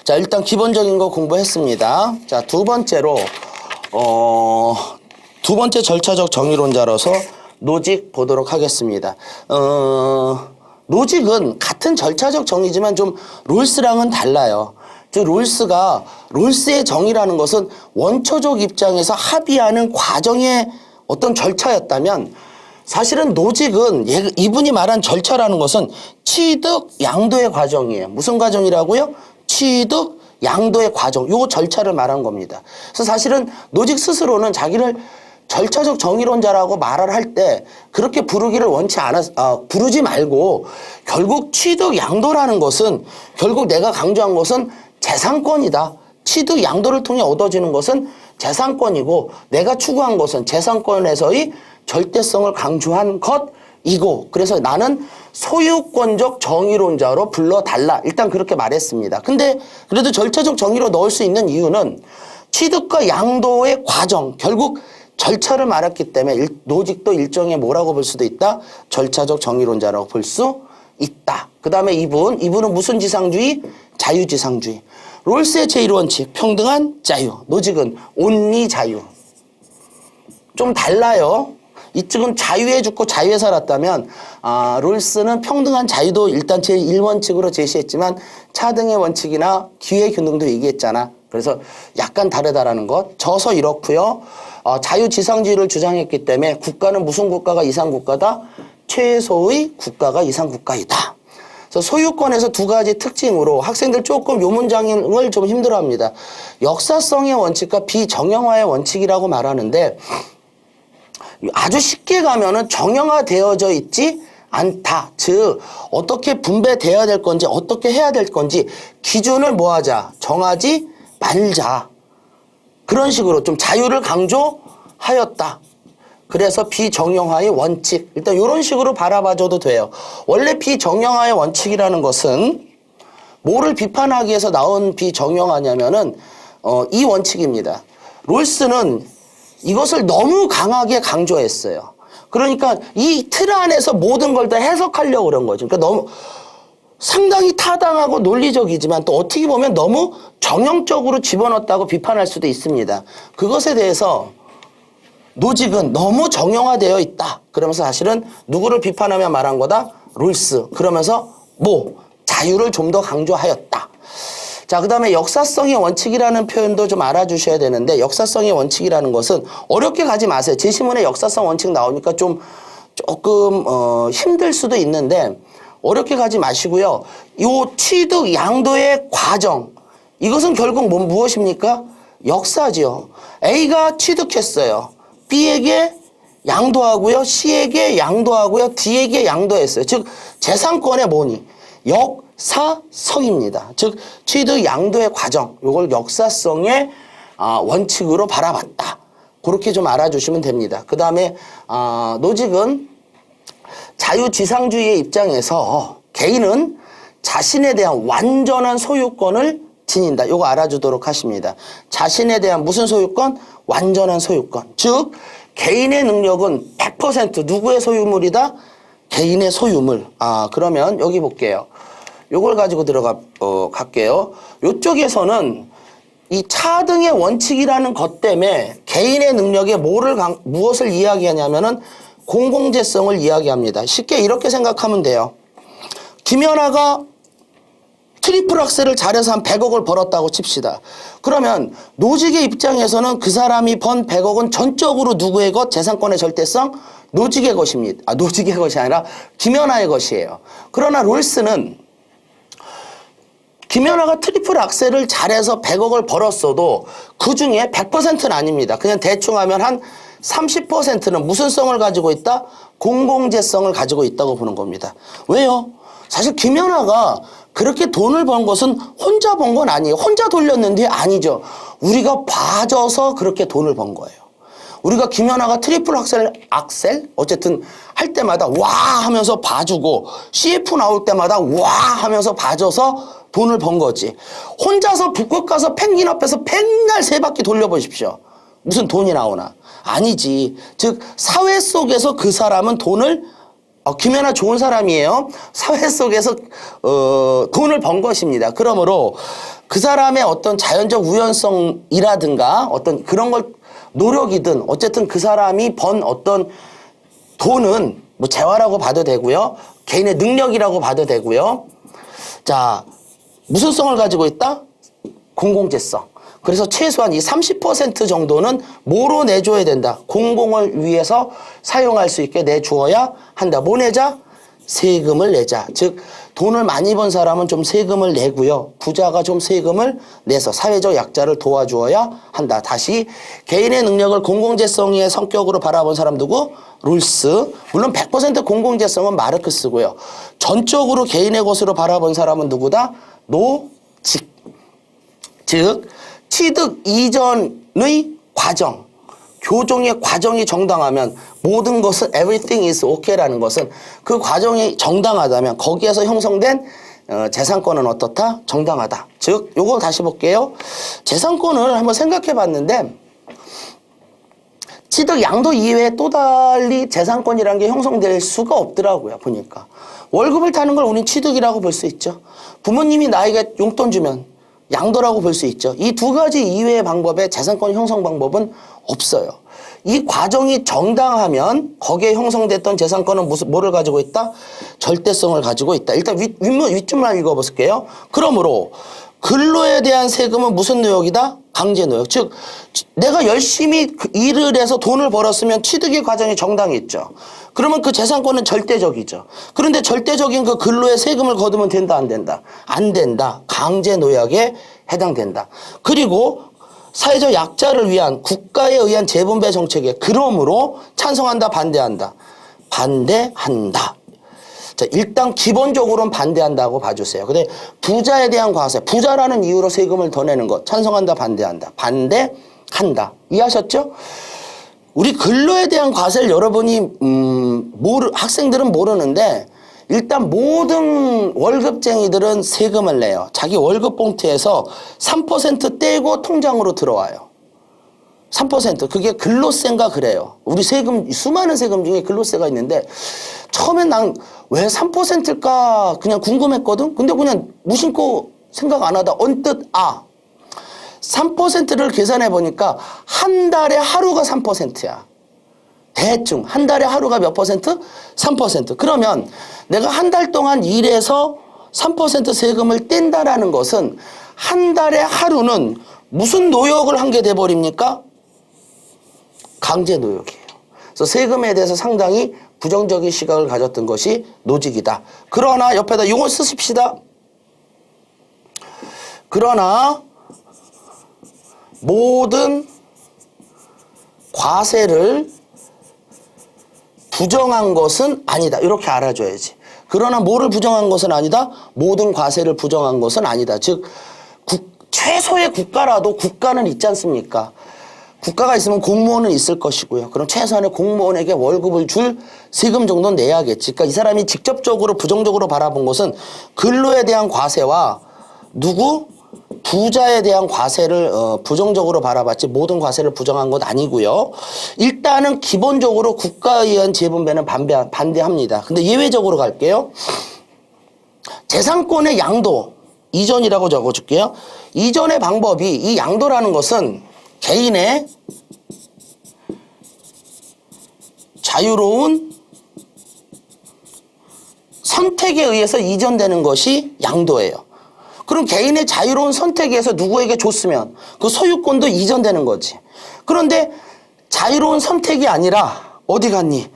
자, 일단 기본적인 거 공부했습니다. 자, 두 번째로 두 번째 절차적 정의론자로서 노직 보도록 하겠습니다. 노직은 같은 절차적 정의지만 좀 롤스랑은 달라요. 즉 롤스의 정의라는 것은 원초적 입장에서 합의하는 과정의 어떤 절차였다면, 사실은 노직은 이분이 말한 절차라는 것은 취득 양도의 과정이에요. 무슨 과정이라고요? 취득 양도의 과정, 요 절차를 말한 겁니다. 그래서 사실은 노직 스스로는 자기를 절차적 정의론자라고 말을 할 때 그렇게 부르기를 부르지 말고, 결국 취득 양도라는 것은, 결국 내가 강조한 것은 재산권이다. 취득 양도를 통해 얻어지는 것은 재산권이고, 내가 추구한 것은 재산권에서의 절대성을 강조한 것이고, 그래서 나는 소유권적 정의론자로 불러달라. 일단 그렇게 말했습니다. 근데 그래도 절차적 정의로 넣을 수 있는 이유는 취득과 양도의 과정, 결국 절차를 말했기 때문에 노직도 일종의 뭐라고 볼 수도 있다? 절차적 정의론자라고 볼 수 있다. 그 다음에 이분은 무슨 지상주의? 자유지상주의. 롤스의 제1원칙, 평등한 자유. 노직은 온리 자유. 좀 달라요. 이쪽은 자유에 죽고 자유에 살았다면, 롤스는 평등한 자유도 일단 제1원칙으로 제시했지만 차등의 원칙이나 기회균등도 얘기했잖아. 그래서 약간 다르다라는 것. 져서 이렇고요. 자유지상주의를 주장했기 때문에 국가는 무슨 국가가 이상국가다? 최소의 국가가 이상국가이다. 그래서 소유권에서 두 가지 특징으로 학생들 조금 요 문장을 좀 힘들어합니다. 역사성의 원칙과 비정형화의 원칙이라고 말하는데, 아주 쉽게 가면은 정형화되어져 있지 않다. 즉 어떻게 분배되어야 될 건지, 어떻게 해야 될 건지 기준을 뭐하자? 정하지 말자. 그런 식으로 좀 자유를 강조하였다. 그래서 비정형화의 원칙. 일단 이런 식으로 바라봐줘도 돼요. 원래 비정형화의 원칙이라는 것은 뭐를 비판하기 위해서 나온 비정형화냐면은 이 원칙입니다. 롤스는 이것을 너무 강하게 강조했어요. 그러니까 이 틀 안에서 모든 걸 다 해석하려고 그런 거죠. 그러니까 너무 상당히 타당하고 논리적이지만 또 어떻게 보면 너무 정형적으로 집어넣었다고 비판할 수도 있습니다. 그것에 대해서 노직은 너무 정형화되어 있다. 그러면서 사실은 누구를 비판하며 말한 거다? 롤스. 그러면서 자유를 좀 더 강조하였다. 자, 그 다음에 역사성의 원칙이라는 표현도 좀 알아주셔야 되는데, 역사성의 원칙이라는 것은 어렵게 가지 마세요. 제시문에 역사성 원칙 나오니까 조금 힘들 수도 있는데 어렵게 가지 마시고요. 요 취득 양도의 과정, 이것은 결국 무엇입니까? 역사지요. A가 취득했어요. B에게 양도하고요. C에게 양도하고요. D에게 양도했어요. 즉 재산권의 뭐니? 역사성입니다. 즉 취득 양도의 과정, 이걸 역사성의 원칙으로 바라봤다. 그렇게 좀 알아주시면 됩니다. 그 다음에 노직은 자유지상주의의 입장에서 개인은 자신에 대한 완전한 소유권을 지닌다. 이거 알아주도록 하십니다. 자신에 대한 무슨 소유권? 완전한 소유권. 즉 개인의 능력은 100% 누구의 소유물이다? 개인의 소유물. 그러면 여기 볼게요. 요걸 가지고 갈게요. 요쪽에서는 이 차등의 원칙이라는 것 때문에 개인의 능력에 무엇을 이야기하냐면은 공공재성을 이야기합니다. 쉽게 이렇게 생각하면 돼요. 김연아가 트리플 악셀을 잘해서 한 100억을 벌었다고 칩시다. 그러면 노직의 입장에서는 그 사람이 번 100억은 전적으로 누구의 것? 재산권의 절대성? 노직의 것입니다. 노직의 것이 아니라 김연아의 것이에요. 그러나 롤스는 김연아가 트리플 악셀을 잘해서 100억을 벌었어도 그 중에 100%는 아닙니다. 그냥 대충 하면 한 30%는 무슨 성을 가지고 있다? 공공재성을 가지고 있다고 보는 겁니다. 왜요? 사실 김연아가 그렇게 돈을 번 것은 혼자 번 건 아니에요. 혼자 돌렸는데 아니죠. 우리가 봐줘서 그렇게 돈을 번 거예요. 우리가 김연아가 트리플 악셀 어쨌든 할 때마다 와 하면서 봐주고 CF 나올 때마다 와 하면서 봐줘서 돈을 번 거지. 혼자서 북극 가서 펭귄 앞에서 맨날 3바퀴 돌려보십시오. 무슨 돈이 나오나? 아니지. 즉 사회 속에서 그 사람은 돈을 김연아 좋은 사람이에요. 사회 속에서 돈을 번 것입니다. 그러므로 그 사람의 어떤 자연적 우연성이라든가 어떤 그런 걸 노력이든 어쨌든 그 사람이 번 어떤 돈은 뭐 재화라고 봐도 되고요. 개인의 능력이라고 봐도 되고요. 자, 무슨 성을 가지고 있다? 공공재성. 그래서 최소한 이 30% 정도는 뭐로 내줘야 된다? 공공을 위해서 사용할 수 있게 내주어야 한다. 뭐 내자? 세금을 내자. 즉 돈을 많이 번 사람은 좀 세금을 내고요. 부자가 좀 세금을 내서 사회적 약자를 도와주어야 한다. 다시 개인의 능력을 공공재성의 성격으로 바라본 사람 누구? 롤스. 물론 100% 공공재성은 마르크스고요. 전적으로 개인의 것으로 바라본 사람은 누구다? 노직. 즉 취득 이전의 과정, 교정의 과정이 정당하면 모든 것은 everything is okay라는 것은 그 과정이 정당하다면 거기에서 형성된 재산권은 어떻다? 정당하다. 즉 요거 다시 볼게요. 재산권을 한번 생각해 봤는데 취득 양도 이외에 또 달리 재산권이라는 게 형성될 수가 없더라고요. 보니까. 월급을 타는 걸 우린 취득이라고 볼 수 있죠. 부모님이 나에게 용돈 주면 양도라고 볼 수 있죠. 이 두 가지 이외의 방법에 재산권 형성 방법은 없어요. 이 과정이 정당하면 거기에 형성됐던 재산권은 뭐를 가지고 있다? 절대성을 가지고 있다. 일단 윗줄만 읽어볼게요. 그러므로 근로에 대한 세금은 무슨 노역이다? 강제노역. 즉 내가 열심히 일을 해서 돈을 벌었으면 취득의 과정이 정당했죠. 그러면 그 재산권은 절대적이죠. 그런데 절대적인 그 근로에 세금을 거두면 된다 안 된다? 안 된다. 강제노역에 해당된다. 그리고 사회적 약자를 위한 국가에 의한 재분배 정책에 그러므로 찬성한다 반대한다? 반대한다. 자, 일단 기본적으로는 반대한다고 봐주세요. 근데 부자에 대한 과세, 부자라는 이유로 세금을 더 내는 것 찬성한다 반대한다? 반대한다. 이해하셨죠? 우리 근로에 대한 과세를 여러분이 학생들은 모르는데 일단 모든 월급쟁이들은 세금을 내요. 자기 월급 봉투에서 3% 떼고 통장으로 들어와요. 3% 그게 근로세인가 그래요. 우리 세금 수많은 세금 중에 근로세가 있는데 처음엔 난 왜 3%일까 그냥 궁금했거든. 근데 그냥 무심코 생각 안 하다 언뜻 3%를 계산해 보니까 한 달에 하루가 3%야. 대충 한 달에 하루가 몇 퍼센트? 3%. 그러면 내가 한 달 동안 일해서 3% 세금을 뗀다라는 것은 한 달에 하루는 무슨 노역을 한 게 돼버립니까? 강제노역이에요. 그래서 세금에 대해서 상당히 부정적인 시각을 가졌던 것이 노직이다. 그러나 옆에다 용어 쓰십시다. 그러나 모든 과세를 부정한 것은 아니다. 이렇게 알아줘야지. 그러나 뭐를 부정한 것은 아니다? 모든 과세를 부정한 것은 아니다. 즉 최소의 국가라도 국가는 있지 않습니까? 국가가 있으면 공무원은 있을 것이고요. 그럼 최소한의 공무원에게 월급을 줄 세금 정도는 내야겠지. 그러니까 이 사람이 직접적으로 부정적으로 바라본 것은 근로에 대한 과세와 부자에 대한 과세를 부정적으로 바라봤지 모든 과세를 부정한 건 아니고요. 일단은 기본적으로 국가에 의한 재분배는 반대합니다. 근데 예외적으로 갈게요. 재산권의 양도 이전이라고 적어줄게요. 이전의 방법이 이 양도라는 것은 개인의 자유로운 선택에 의해서 이전되는 것이 양도예요. 그럼 개인의 자유로운 선택에 의해서 누구에게 줬으면 그 소유권도 이전되는 거지. 그런데 자유로운 선택이 아니라 어디 갔니?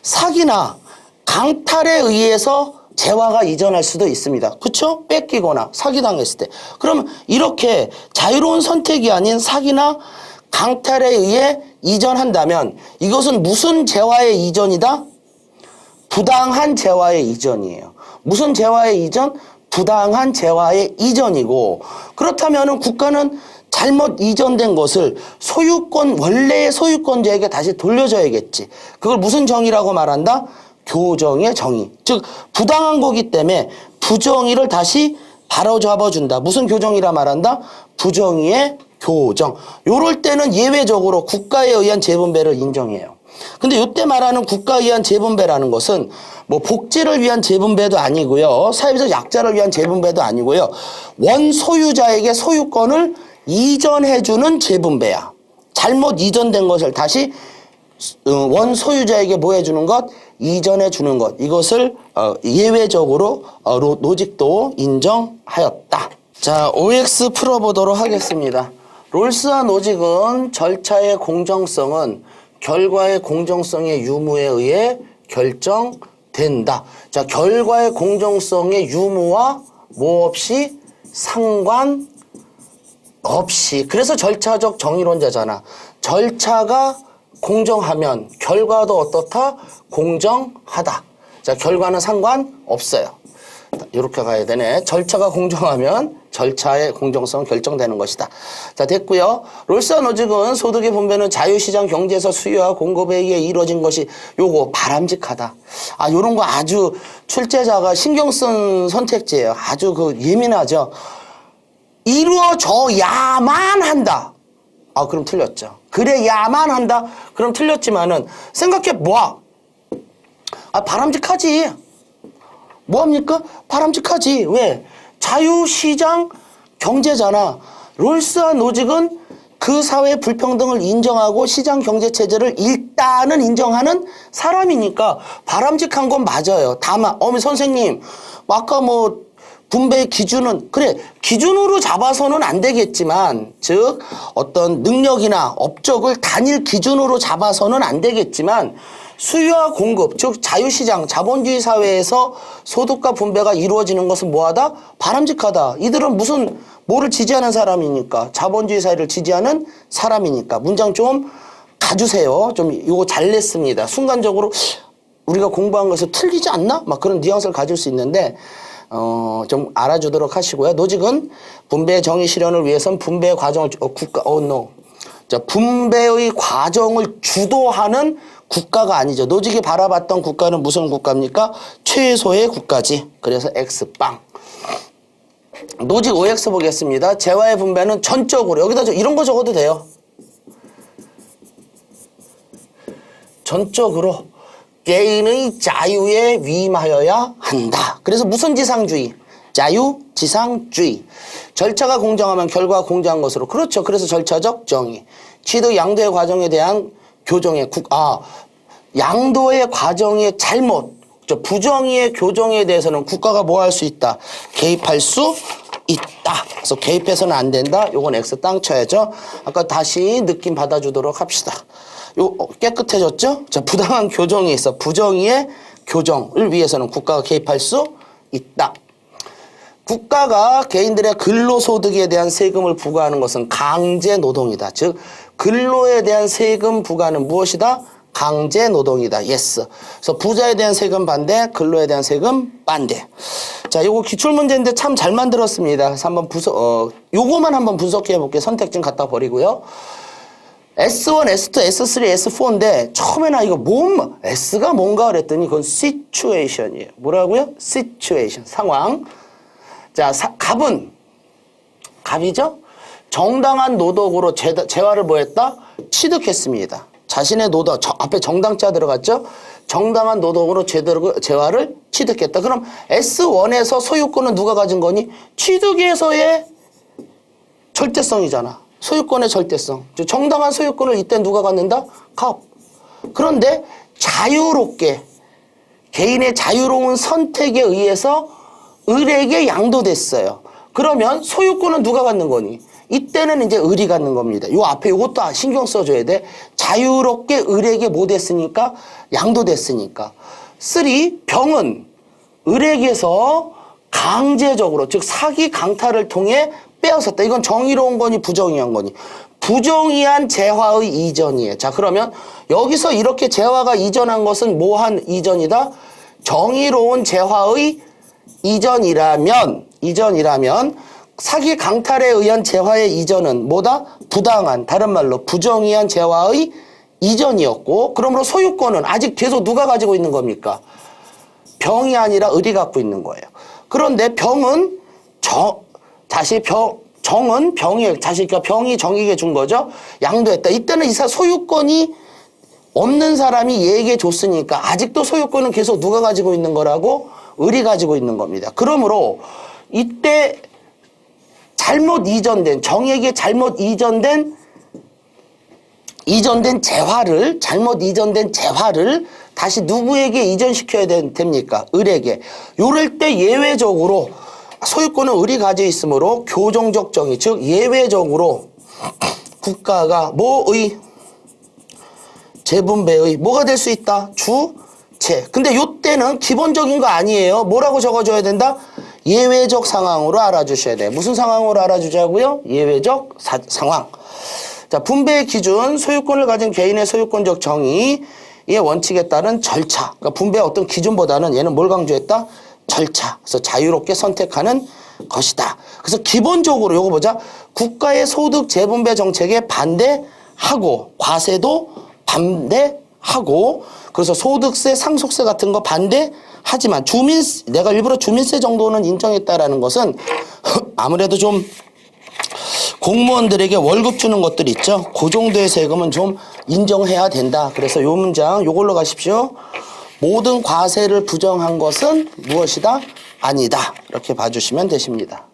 사기나 강탈에 의해서 재화가 이전할 수도 있습니다. 그렇죠? 뺏기거나 사기당했을 때. 그러면 이렇게 자유로운 선택이 아닌 사기나 강탈에 의해 이전한다면 이것은 무슨 재화의 이전이다? 부당한 재화의 이전이에요. 무슨 재화의 이전? 부당한 재화의 이전이고, 그렇다면 국가는 잘못 이전된 것을 원래의 소유권자에게 다시 돌려줘야겠지. 그걸 무슨 정의라고 말한다? 교정의 정의. 즉 부당한 거기 때문에 부정의를 다시 바로잡아준다. 무슨 교정이라 말한다? 부정의의 교정. 요럴 때는 예외적으로 국가에 의한 재분배를 인정해요. 근데 이때 말하는 국가에 의한 재분배라는 것은 뭐 복지를 위한 재분배도 아니고요. 사회적 약자를 위한 재분배도 아니고요. 원소유자에게 소유권을 이전해주는 재분배야. 잘못 이전된 것을 다시 원소유자에게 뭐 해주는 것? 이전해주는 것. 이것을 예외적으로 노직도 인정하였다. 자, OX 풀어보도록 하겠습니다. 롤스와 노직은 절차의 공정성은 결과의 공정성의 유무에 의해 결정된다. 자, 결과의 공정성의 유무와 뭐 없이 상관없이. 그래서 절차적 정의론자잖아. 절차가 공정하면 결과도 어떻다? 공정하다. 자, 결과는 상관없어요. 이렇게 가야 되네. 절차가 공정하면 절차의 공정성 결정되는 것이다. 자, 됐고요. 롤스와 노직은 소득의 분배는 자유시장 경제에서 수요와 공급에 의해 이루어진 것이 요거 바람직하다. 아, 요런 거 아주 출제자가 신경 쓴 선택지예요. 아주 예민하죠. 이루어져야만 한다. 아, 그럼 틀렸죠. 그래야만 한다. 그럼 틀렸지만은 생각해 봐. 아, 바람직하지. 뭐합니까? 바람직하지. 왜? 자유시장 경제잖아. 롤스와 노직은 그 사회 불평등을 인정하고 시장 경제 체제를 일단은 인정하는 사람이니까 바람직한 건 맞아요. 다만 선생님 아까 뭐 분배의 기준은 그래 기준으로 잡아서는 안 되겠지만 즉 어떤 능력이나 업적을 단일 기준으로 잡아서는 안 되겠지만 수요와 공급, 즉 자유시장, 자본주의 사회에서 소득과 분배가 이루어지는 것은 뭐하다? 바람직하다. 이들은 뭐를 지지하는 사람이니까 자본주의 사회를 지지하는 사람이니까 문장 좀 가주세요. 좀 이거 잘 냈습니다. 순간적으로 우리가 공부한 것을 틀리지 않나? 막 그런 뉘앙스를 가질 수 있는데 좀 알아주도록 하시고요. 노직은 분배 정의 실현을 위해선 분배의 과정을 분배의 과정을 주도하는 국가가 아니죠. 노직이 바라봤던 국가는 무슨 국가입니까? 최소의 국가지. 그래서 X빵. 노직 OX 보겠습니다. 재화의 분배는 전적으로 여기다 이런 거 적어도 돼요. 전적으로 개인의 자유에 위임하여야 한다. 그래서 무슨 지상주의? 자유지상주의. 절차가 공정하면 결과가 공정한 것으로. 그렇죠. 그래서 절차적 정의. 취득 양도의 과정에 대한 교정의 양도의 과정의 잘못, 부정의의 교정에 대해서는 국가가 뭐 할 수 있다? 개입할 수 있다. 그래서 개입해서는 안 된다. 요건 X 땅 쳐야죠. 아까 다시 느낌 받아주도록 합시다. 깨끗해졌죠? 자, 부당한 교정이 있어. 부정의의 교정을 위해서는 국가가 개입할 수 있다. 국가가 개인들의 근로소득에 대한 세금을 부과하는 것은 강제노동이다. 즉 근로에 대한 세금 부과는 무엇이다? 강제노동이다. 예스. 그래서 부자에 대한 세금 반대, 근로에 대한 세금 반대. 자, 요거 기출문제인데 참 잘 만들었습니다. 그래서 한번 요거만 한번 분석해 볼게요. 선택 좀 갖다 버리고요. S1, S2, S3, S4인데 처음에나 이거 S가 뭔가 그랬더니 그건 situation이에요. 뭐라고요? situation, 상황. 자, 갑이죠? 정당한 노동으로 재화를 뭐 했다? 취득했습니다. 자신의 노동, 앞에 정당자 들어갔죠? 정당한 노동으로 재화를 취득했다. 그럼 S1에서 소유권은 누가 가진 거니? 취득에서의 절대성이잖아. 소유권의 절대성. 정당한 소유권을 이때 누가 갖는다? 갑. 그런데 자유롭게 개인의 자유로운 선택에 의해서 을에게 양도됐어요. 그러면 소유권은 누가 갖는 거니? 이때는 이제 을이 갖는 겁니다. 요 앞에 요것도 신경 써줘야 돼. 자유롭게 을에게 뭐 됐으니까? 양도됐으니까. 3. 병은 을에게서 강제적으로 즉 사기 강탈을 통해 빼앗았다. 이건 정의로운 거니 부정의한 거니? 부정의한 재화의 이전이에요. 자, 그러면 여기서 이렇게 재화가 이전한 것은 뭐한 이전이다? 정의로운 재화의 이전이라면 사기 강탈에 의한 재화의 이전은 뭐다? 부당한, 다른 말로 부정의한 재화의 이전이었고, 그러므로 소유권은 아직 계속 누가 가지고 있는 겁니까? 병이 아니라 을이 갖고 있는 거예요. 그런데 병은 병이 정에게 준 거죠. 양도했다. 이때는 소유권이 없는 사람이 얘에게 줬으니까 아직도 소유권은 계속 누가 가지고 있는 거라고? 을이 가지고 있는 겁니다. 그러므로 이때 잘못 이전된, 정에게 잘못 이전된 재화를, 잘못 이전된 재화를 다시 누구에게 이전시켜야 됩니까? 을에게. 요럴 때 예외적으로 소유권은 을이 가지고 있으므로 교정적 정의, 즉 예외적으로 국가가 뭐의 재분배의 뭐가 될 수 있다? 주체. 근데 요때는 기본적인 거 아니에요. 뭐라고 적어줘야 된다? 예외적 상황으로 알아주셔야 돼요. 무슨 상황으로 알아주자고요? 예외적 상황. 자, 분배의 기준, 소유권을 가진 개인의 소유권적 정의의 원칙에 따른 절차. 그러니까 분배의 어떤 기준보다는 얘는 뭘 강조했다? 절차. 그래서 자유롭게 선택하는 것이다. 그래서 기본적으로 요거 보자. 국가의 소득 재분배 정책에 반대하고, 과세도 반대하고, 그래서 소득세, 상속세 같은 거 반대하지만 내가 일부러 주민세 정도는 인정했다라는 것은 아무래도 좀 공무원들에게 월급 주는 것들 있죠. 그 정도의 세금은 좀 인정해야 된다. 그래서 요 문장 요걸로 가십시오. 모든 과세를 부정한 것은 무엇이다? 아니다. 이렇게 봐주시면 되십니다.